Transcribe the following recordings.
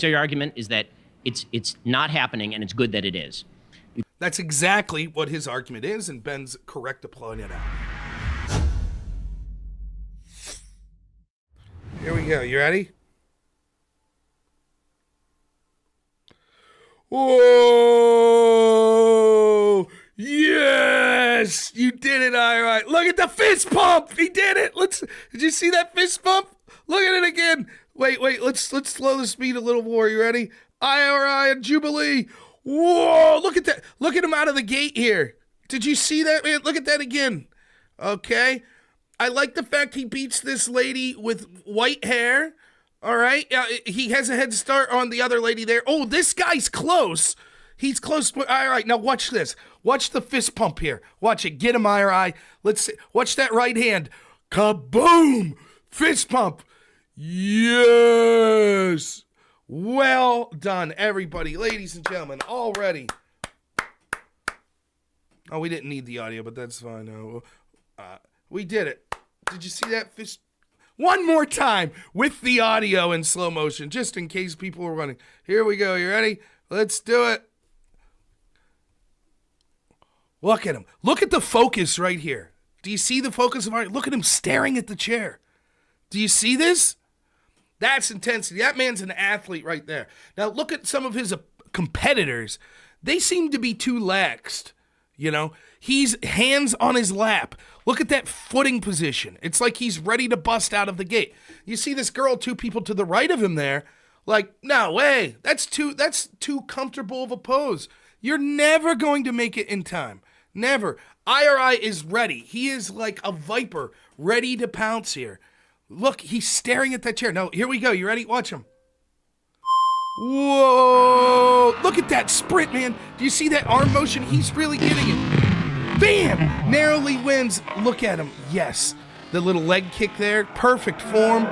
So your argument is that it's not happening, and it's good that it is. That's exactly what his argument is, and Ben's correct to point it out. Here we go. You ready? Whoa! Yes! You did it, IRI. Look at the fist pump! He did it! Did you see that fist pump? Look at it again. Wait, let's slow the speed a little more. You ready? IRI and Jubilee. Whoa! Look at that. Look at him out of the gate here. Did you see that, man? Look at that again. Okay. I like the fact he beats this lady with white hair. All right. He has a head start on the other lady there. Oh, this guy's close. He's close. All right. Now watch this. Watch the fist pump here. Watch it. Get him, IRI. Let's see. Watch that right hand. Kaboom! Fist pump. Yes. Well done, everybody. Ladies and gentlemen, already. Oh, we didn't need the audio, but that's fine. We did it. Did you see that fist? One more time with the audio in slow motion, just in case people were running. Here we go. You ready? Let's do it. Look at him. Look at the focus right here. Do you see the focus of art? Look at him staring at the chair. Do you see this? That's intensity. That man's an athlete right there. Now look at some of his competitors. They seem to be too laxed. You know, he's hands on his lap. Look at that footing position. It's like he's ready to bust out of the gate. You see this girl, two people to the right of him there. Like, no way. That's too comfortable of a pose. You're never going to make it in time. Never. IRI is ready. He is like a viper, ready to pounce here. Look, he's staring at that chair. Now, here we go. You ready? Watch him. Whoa! Look at that sprint, man. Do you see that arm motion? He's really getting it. Bam! Narrowly wins. Look at him. Yes. The little leg kick there. Perfect form.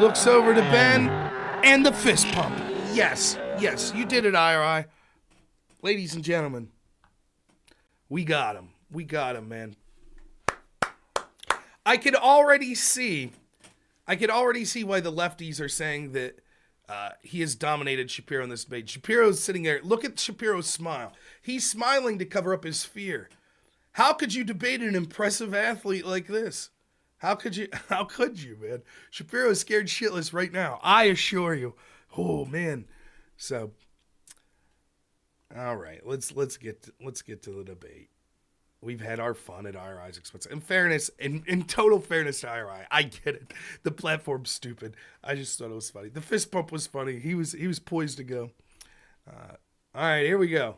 Looks over to Ben. And the fist pump. Yes. Yes. You did it, IRI. Ladies and gentlemen, we got him. We got him, man. I could already see why the lefties are saying that he has dominated Shapiro in this debate. Shapiro's sitting there. Look at Shapiro's smile. He's smiling to cover up his fear. How could you debate an impressive athlete like this? How could you, man? Shapiro is scared shitless right now. I assure you. Oh, man. So, all right. Let's get to the debate. We've had our fun at IRI's expense. In fairness, in total fairness to IRI, I get it. The platform's stupid. I just thought it was funny. The fist pump was funny. He was poised to go. All right, here we go.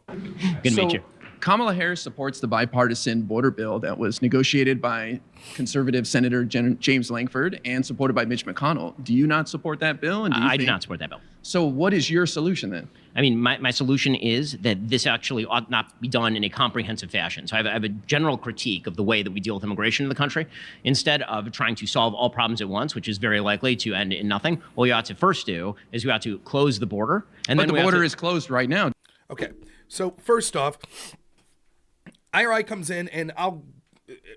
Good to meet you. Kamala Harris supports the bipartisan border bill that was negotiated by conservative Senator James Lankford and supported by Mitch McConnell. Do you not support that bill? And I do not support that bill. So what is your solution then? I mean, my solution is that this actually ought not be done in a comprehensive fashion. So I have a general critique of the way that we deal with immigration in the country. Instead of trying to solve all problems at once, which is very likely to end in nothing, what we ought to first do is we ought to close the border. And then the border is closed right now. Okay, so first off, IRI comes in, and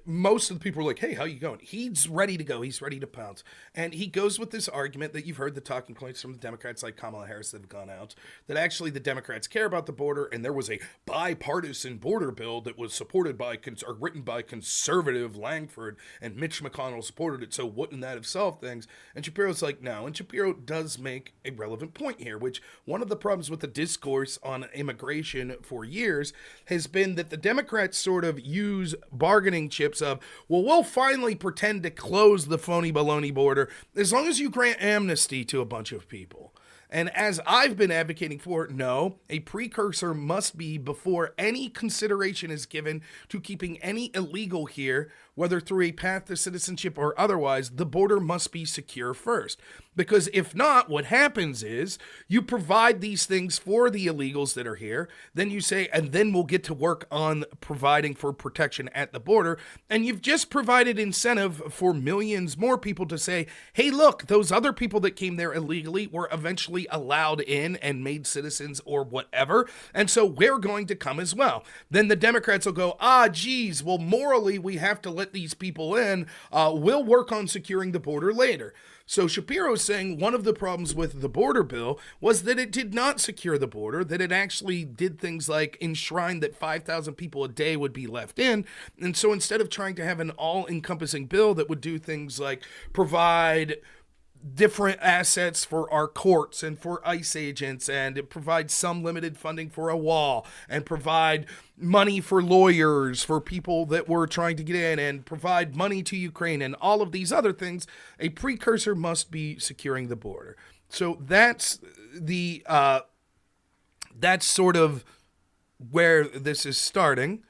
most of the people are like, hey, how you going? He's ready to go. He's ready to pounce. And he goes with this argument that you've heard the talking points from the Democrats like Kamala Harris that have gone out, that actually the Democrats care about the border, and there was a bipartisan border bill that was supported by, or written by conservative Lankford, and Mitch McConnell supported it, so wouldn't that have solved things? And Shapiro's like, no. And Shapiro does make a relevant point here, which one of the problems with the discourse on immigration for years has been that the Democrats sort of use bargaining chips of, well, we'll finally pretend to close the phony baloney border as long as you grant amnesty to a bunch of people. And as I've been advocating for, no, a precursor must be before any consideration is given to keeping any illegal here, whether through a path to citizenship or otherwise, the border must be secure first. Because if not, what happens is you provide these things for the illegals that are here, then you say, and then we'll get to work on providing for protection at the border. And you've just provided incentive for millions more people to say, hey, look, those other people that came there illegally were eventually allowed in and made citizens or whatever. And so we're going to come as well. Then the Democrats will go, geez, well, morally, we have to let let these people in. We'll work on securing the border later. So Shapiro is saying one of the problems with the border bill was that it did not secure the border, that it actually did things like enshrine that 5,000 people a day would be left in. And so instead of trying to have an all-encompassing bill that would do things like provide different assets for our courts and for ICE agents, and it provides some limited funding for a wall, and provide money for lawyers for people that were trying to get in, and provide money to Ukraine and all of these other things, a precursor must be securing the border. So that's the that's sort of where this is starting.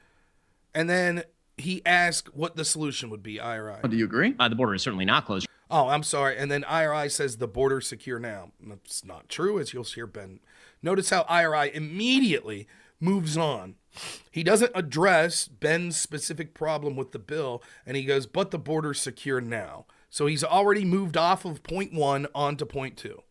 And then he asked what the solution would be, IRI. Do you agree? The border is certainly not closed. Oh, I'm sorry. And then IRI says the border's secure now. That's not true, as you'll hear Ben. Notice how IRI immediately moves on. He doesn't address Ben's specific problem with the bill, and he goes, but the border's secure now. So he's already moved off of point 1 onto point 2.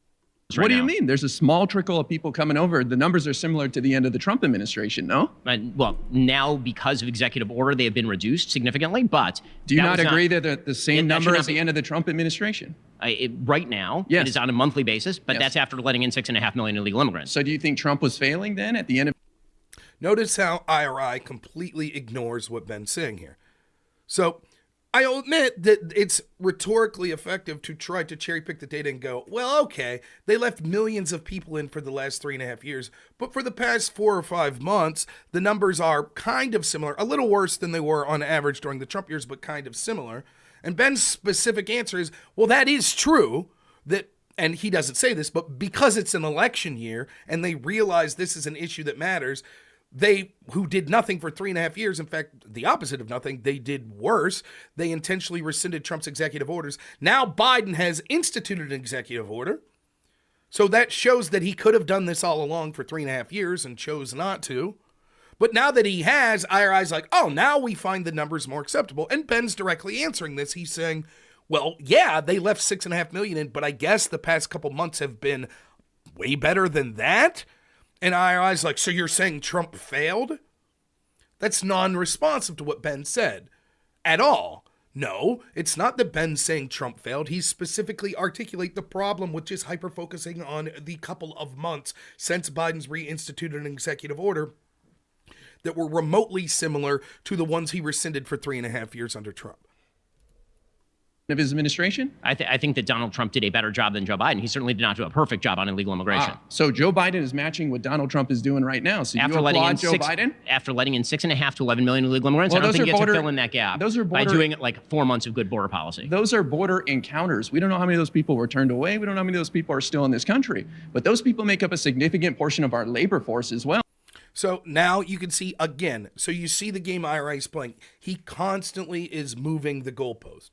What do you mean? There's a small trickle of people coming over. The numbers are similar to the end of the Trump administration, no? Well, now because of executive order, they have been reduced significantly, but... Do you not agree that they're the same number as the end of the Trump administration? Right now, yes. It is on a monthly basis, but that's after letting in 6.5 million illegal immigrants. So do you think Trump was failing then at the end of... Notice how IRI completely ignores what Ben's saying here. So I'll admit that it's rhetorically effective to try to cherry pick the data and go, well, okay, they left millions of people in for the last 3.5 years, but for the past 4 or 5 months, the numbers are kind of similar, a little worse than they were on average during the Trump years, but kind of similar. And Ben's specific answer is, well, that is true, that, and he doesn't say this, but because it's an election year and they realize this is an issue that matters, they, who did nothing for 3.5 years, in fact, the opposite of nothing, they did worse. They intentionally rescinded Trump's executive orders. Now Biden has instituted an executive order. So that shows that he could have done this all along for 3.5 years and chose not to. But now that he has, IRI's like, oh, now we find the numbers more acceptable. And Ben's directly answering this. He's saying, well, yeah, they left 6.5 million in, but I guess the past couple months have been way better than that. And IRI's like, so you're saying Trump failed? That's non-responsive to what Ben said at all. No, it's not that Ben's saying Trump failed. He specifically articulate the problem, which is hyper-focusing on the couple of months since Biden's reinstituted an executive order that were remotely similar to the ones he rescinded for 3.5 years under Trump. Of his administration? I think that Donald Trump did a better job than Joe Biden. He certainly did not do a perfect job on illegal immigration. So Joe Biden is matching what Donald Trump is doing right now. So after you letting in applaud Joe Biden? After letting in 6.5 to 11 million illegal immigrants, Well, I don't think those you are get to border- fill in that gap those are by border- doing like 4 months of good border policy. Those are border encounters. We don't know how many of those people were turned away. We don't know how many of those people are still in this country. But those people make up a significant portion of our labor force as well. So now you can see again. So you see the game IRI is playing. He constantly is moving the goalpost.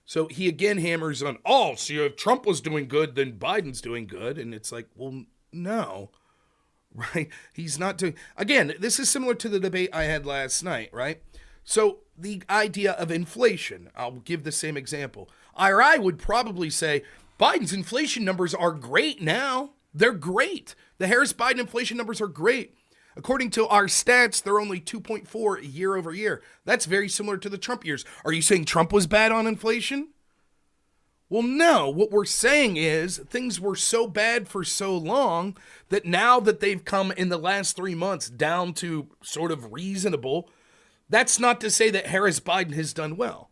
So he again hammers on, oh, so if Trump was doing good, then Biden's doing good. And it's like, well, no, right? He's not doing, again, this is similar to the debate I had last night, right? So the idea of inflation, I'll give the same example. IRI would probably say, Biden's inflation numbers are great now. They're great. The Harris-Biden inflation numbers are great. According to our stats, they're only 2.4 year over year. That's very similar to the Trump years. Are you saying Trump was bad on inflation? Well, no. What we're saying is things were so bad for so long that now that they've come in the last 3 months down to sort of reasonable, that's not to say that Harris-Biden has done well.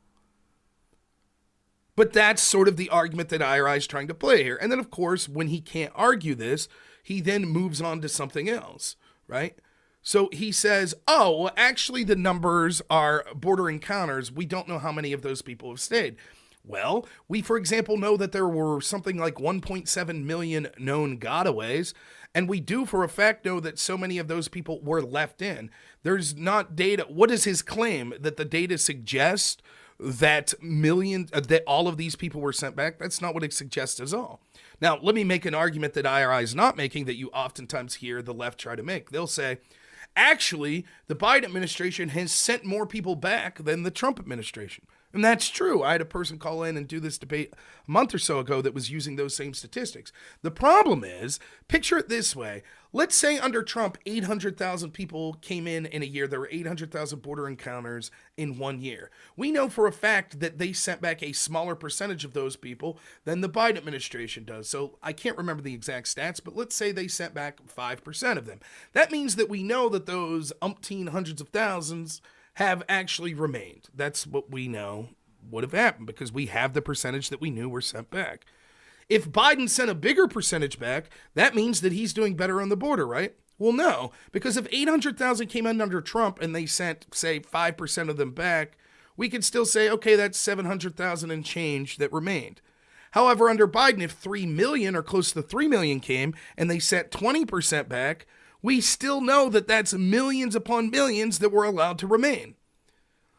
But that's sort of the argument that IRI is trying to play here. And then, of course, when he can't argue this, he then moves on to something else. Right? So he says, oh, well, actually the numbers are border encounters. We don't know how many of those people have stayed. Well, we, for example, know that there were something like 1.7 million known gotaways, and we do for a fact know that so many of those people were left in. There's not data. What is his claim? That the data suggests that that all of these people were sent back? That's not what it suggests at all. Now, let me make an argument that IRI is not making that you oftentimes hear the left try to make. They'll say, actually, the Biden administration has sent more people back than the Trump administration. And that's true. I had a person call in and do this debate a month or so ago that was using those same statistics. The problem is, picture it this way. Let's say under Trump, 800,000 people came in a year. There were 800,000 border encounters in 1 year. We know for a fact that they sent back a smaller percentage of those people than the Biden administration does. So I can't remember the exact stats, but let's say they sent back 5% of them. That means that we know that those umpteen hundreds of thousands have actually remained. That's what we know would have happened because we have the percentage that we knew were sent back. If Biden sent a bigger percentage back, that means that he's doing better on the border, right? Well, no, because if 800,000 came in under Trump and they sent, say, 5% of them back, we could still say, okay, that's 700,000 and change that remained. However, under Biden, if 3 million or close to 3 million came and they sent 20% back, we still know that that's millions upon millions that were allowed to remain.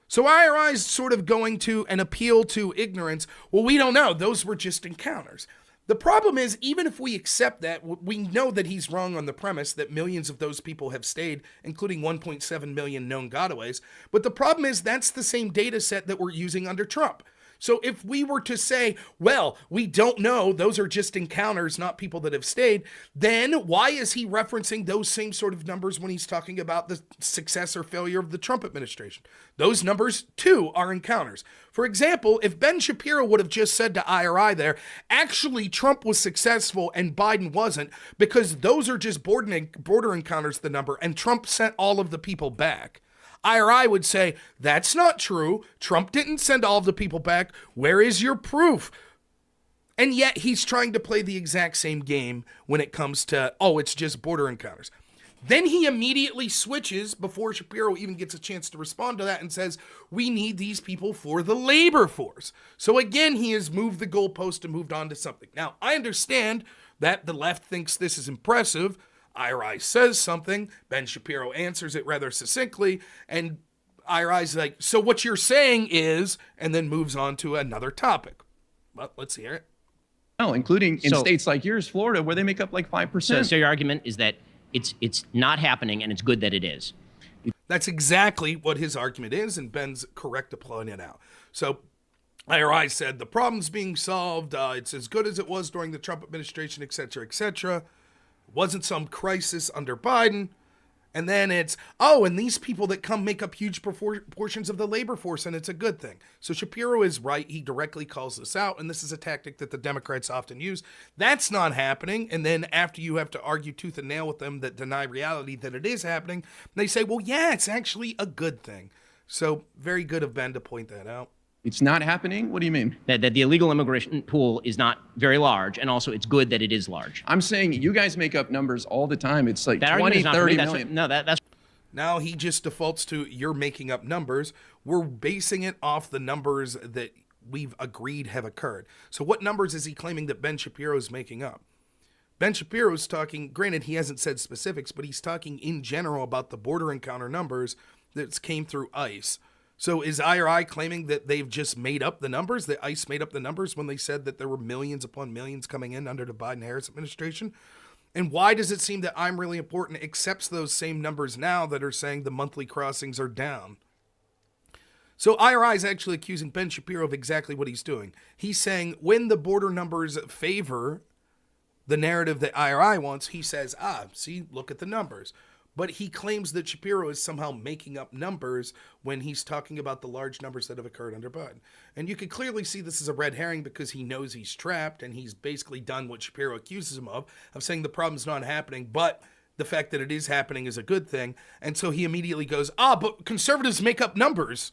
So IRI is sort of going to an appeal to ignorance. Well, we don't know. Those were just encounters. The problem is, even if we accept that, we know that he's wrong on the premise that millions of those people have stayed, including 1.7 million known gotaways. But the problem is that's the same data set that we're using under Trump. So if we were to say, well, we don't know, those are just encounters, not people that have stayed, then why is he referencing those same sort of numbers when he's talking about the success or failure of the Trump administration? Those numbers, too, are encounters. For example, if Ben Shapiro would have just said to IRI there, actually, Trump was successful and Biden wasn't, because those are just border encounters, the number, and Trump sent all of the people back. IRI would say, that's not true. Trump didn't send all of the people back. Where is your proof? And yet he's trying to play the exact same game when it comes to, oh, it's just border encounters. Then he immediately switches before Shapiro even gets a chance to respond to that and says, we need these people for the labor force. So again, he has moved the goalpost and moved on to something. Now, I understand that the left thinks this is impressive. IRI says something, Ben Shapiro answers it rather succinctly, and IRI's like, so what you're saying is, and then moves on to another topic. Well, let's hear it. Oh, including in states like yours, Florida, where they make up like 5%. So your argument is that it's not happening, and it's good that it is. That's exactly what his argument is, and Ben's correct to point it out. So IRI said the problem's being solved. It's as good as it was during the Trump administration, et cetera, et cetera. Wasn't some crisis under Biden. And then it's, oh, and these people that come make up huge portions of the labor force, and it's a good thing. So Shapiro is right. He directly calls this out, and this is a tactic that the Democrats often use. That's not happening. And then after you have to argue tooth and nail with them that deny reality that it is happening, they say, well, yeah, it's actually a good thing. So very good of Ben to point that out. It's not happening? What do you mean? That the illegal immigration pool is not very large, and also it's good that it is large. I'm saying you guys make up numbers all the time. It's like that 20, 30 million. No, that's... Now he just defaults to you're making up numbers. We're basing it off the numbers that we've agreed have occurred. So what numbers is he claiming that Ben Shapiro is making up? Ben Shapiro's talking, granted he hasn't said specifics, but he's talking in general about the border encounter numbers that came through ICE. So is IRI claiming that they've just made up the numbers, that ICE made up the numbers when they said that there were millions upon millions coming in under the Biden-Harris administration? And why does it seem that I'm Really Important accepts those same numbers now that are saying the monthly crossings are down? So IRI is actually accusing Ben Shapiro of exactly what he's doing. He's saying when the border numbers favor the narrative that IRI wants, he says, see, look at the numbers. But he claims that Shapiro is somehow making up numbers when he's talking about the large numbers that have occurred under Biden. And you can clearly see this is a red herring because he knows he's trapped and he's basically done what Shapiro accuses him of saying the problem's not happening, but the fact that it is happening is a good thing. And so he immediately goes, but conservatives make up numbers.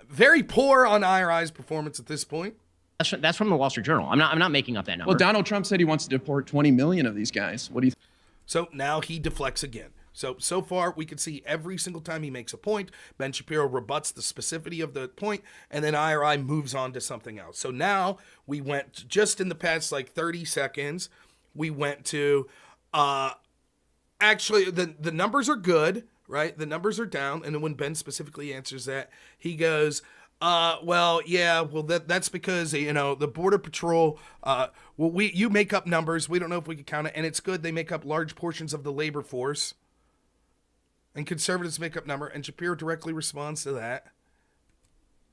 Very poor on IRI's performance at this point. That's from the Wall Street Journal. I'm not making up that number. Well, Donald Trump said he wants to deport 20 million of these guys. What do you think? So now he deflects again. So far, we can see every single time he makes a point, Ben Shapiro rebuts the specificity of the point, and then IRI moves on to something else. So now we went, just in the past like 30 seconds, we went to, actually, the numbers are good, right? The numbers are down. And then when Ben specifically answers that, he goes, that's because, the Border Patrol, you make up numbers. We don't know if we can count it. And it's good. They make up large portions of the labor force. And conservatives make up number. And Shapiro directly responds to that.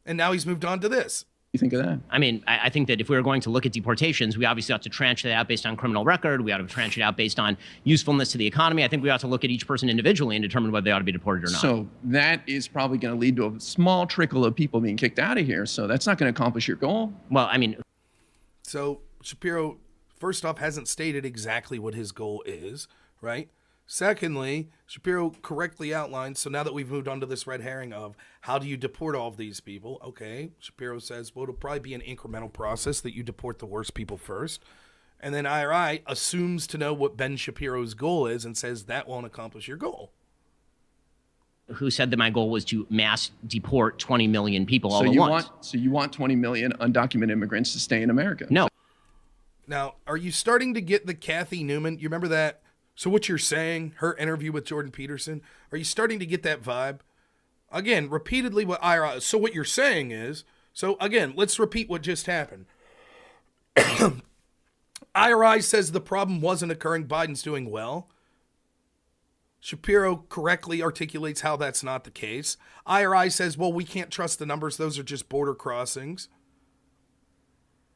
And now he's moved on to this. You think of that? I mean, I think that if we were going to look at deportations, we obviously ought to tranche that out based on criminal record. We ought to tranche it out based on usefulness to the economy. I think we ought to look at each person individually and determine whether they ought to be deported or not. So that is probably going to lead to a small trickle of people being kicked out of here. So that's not going to accomplish your goal. Well, I mean, So Shapiro, first off, hasn't stated exactly what his goal is, right? Secondly, Shapiro correctly outlined, so now that we've moved on to this red herring of how do you deport all of these people, okay, Shapiro says, well, it'll probably be an incremental process that you deport the worst people first. And then IRI assumes to know what Ben Shapiro's goal is and says that won't accomplish your goal. who said that my goal was to mass deport 20 million people all at once? So you want 20 million undocumented immigrants to stay in America? No. Now, are you starting to get the Kathy Newman? You remember that? So what you're saying, her interview with Jordan Peterson, are you starting to get that vibe? Again, repeatedly what IRI, so what you're saying is, so again, let's repeat what just happened. IRI says the problem wasn't occurring, Biden's doing well. Shapiro correctly articulates how that's not the case. IRI says, well, we can't trust the numbers, those are just border crossings.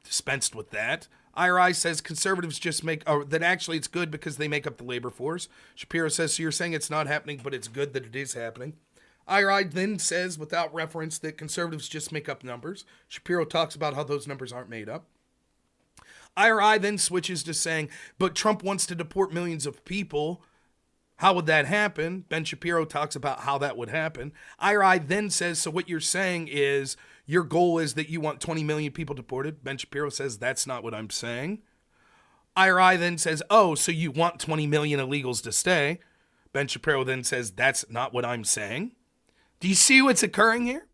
Dispensed with that. IRI says conservatives just that actually it's good because they make up the labor force. Shapiro says, so you're saying it's not happening, but it's good that it is happening. IRI then says, without reference, that conservatives just make up numbers. Shapiro talks about how those numbers aren't made up. IRI then switches to saying, but Trump wants to deport millions of people. How would that happen? Ben Shapiro talks about how that would happen. IRI then says, so what you're saying is your goal is that you want 20 million people deported. Ben Shapiro says, that's not what I'm saying. IRI then says, oh, so you want 20 million illegals to stay. Ben Shapiro then says, that's not what I'm saying. Do you see what's occurring here?